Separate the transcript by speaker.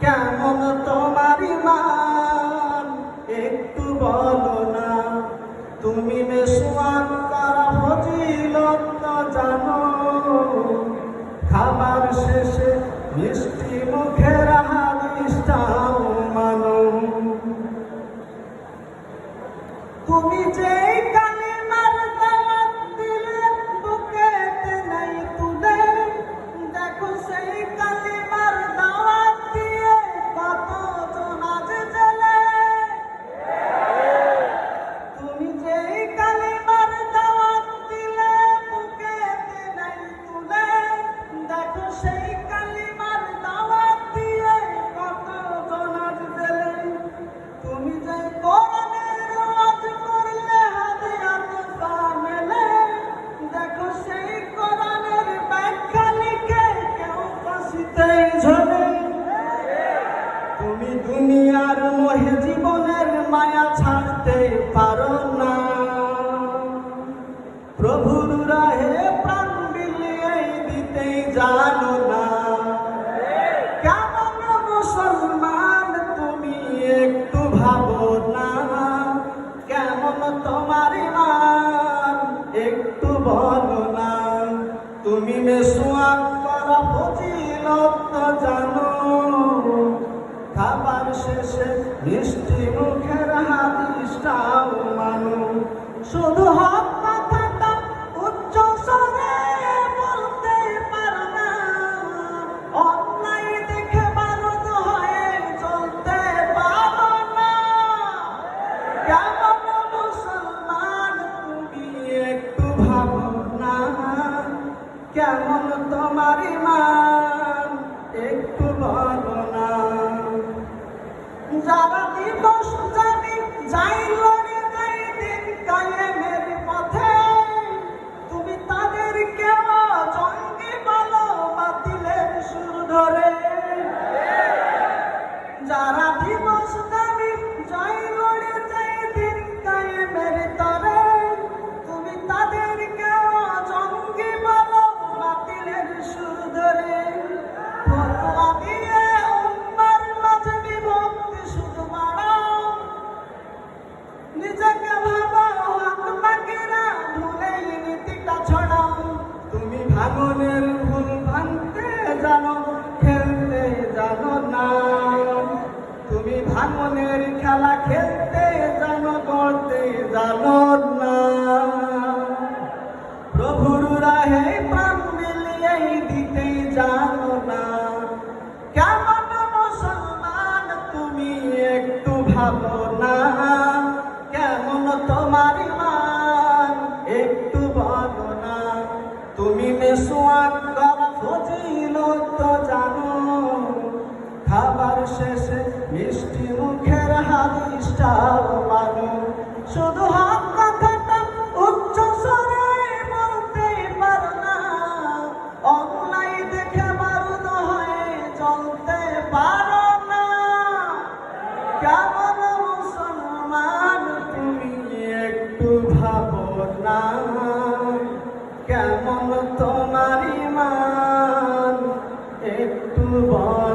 Speaker 1: কেমন তোমার ঈমান একটু বলো না। তুমি মেসওয়াক করা ফজিলত জানো, খাবার শেষে মিষ্টি মুখের হাদিসটাও মানো। তুমি যে কালিমার দাওয়াত দিলে বুকেতে নাই তুলে, দেখো সেই কালিমার দাওয়াত দিয়ে কতজন আজ জেলে। তুমি যে কালিমার দাওয়াত দিলে বুকেতে নাই তুলে, দেখো সেই কালিমার দাওয়াত দিয়ে কতজন আজ জেলে। তুমি যে কোরআনের ওয়াজ করলে হাদিয়াত মেলে, দেখো সেই কোরআনের ব্যাখ্যা লিখে কেউ ফাঁসিতেই ঝোলে। তুমি দুনিয়ার মোহে জীবনের মায়া ছাড়তে পারো না, প্রভুর রাহে প্রাণ বিলিয়ে দিতেই জানো না। কেমন মুসলমান তুমি একটু ভাবো না, কেমন তোমার ঈমান একটু বলো না। তুমি মেসওয়াক করা ফজিলত জানো, খাবার শেষে মিষ্টি মুখের হাদিসটাও মানো। শুধু হক কথাটা উচ্চ স্বরে বলতে পারো না, অন্যায় দেখে বারুদ হয়ে চলতে পারো না। কেমন মুসলমান তুমি একটু ভাবো না, কেমন তোমার ঈমান একটু বলো না। যারা দিবস জানি যাই লড়ে যাই দিন কায়েমের পথে, তুমি তাদেরকেও জঙ্গি বলো বাতিলের সুর ধরে। যারা দিবস জানি যাই লড়ে যাই দিন কায়েমের তরে, তুমি তাদেরকেও জঙ্গি বলো বাতিলের সুর ধরে। ফতোয়া দিয়ে উম্মার মাঝে বিভক্তি শুধু বাড়াও, নিজেকে ভাবো হক বাকিরা ভুলেই নীতিটা ছড়াও। তুমি ভাঙনের ভুল ভাঙতে জানো, খেলতে জানো না। তুমি ভাঙনের খেলা খেলতে জানো, গড়তে জানো না। প্রভুর রাহে প্রাণ বিলিয়ে দিতেই জানো না। কেমন মুসলমান তুমি একটু ভাবো না, কেমন তোমার ঈমান একটু বলো না। তুমি মেসওয়াক করা ফজিলত জানো, খাবার শেষে মিষ্টি মুখের হাদিসটাও মানো। শুধু হক কথাটা উচ্চ স্বরে বলতে পারো না, অন্যায় দেখে বারুদ হয়ে চলতে পারো না। কেমন মুসলমান তুমি একটু ভাবো না, কেমন তোমার ঈমান একটু বলো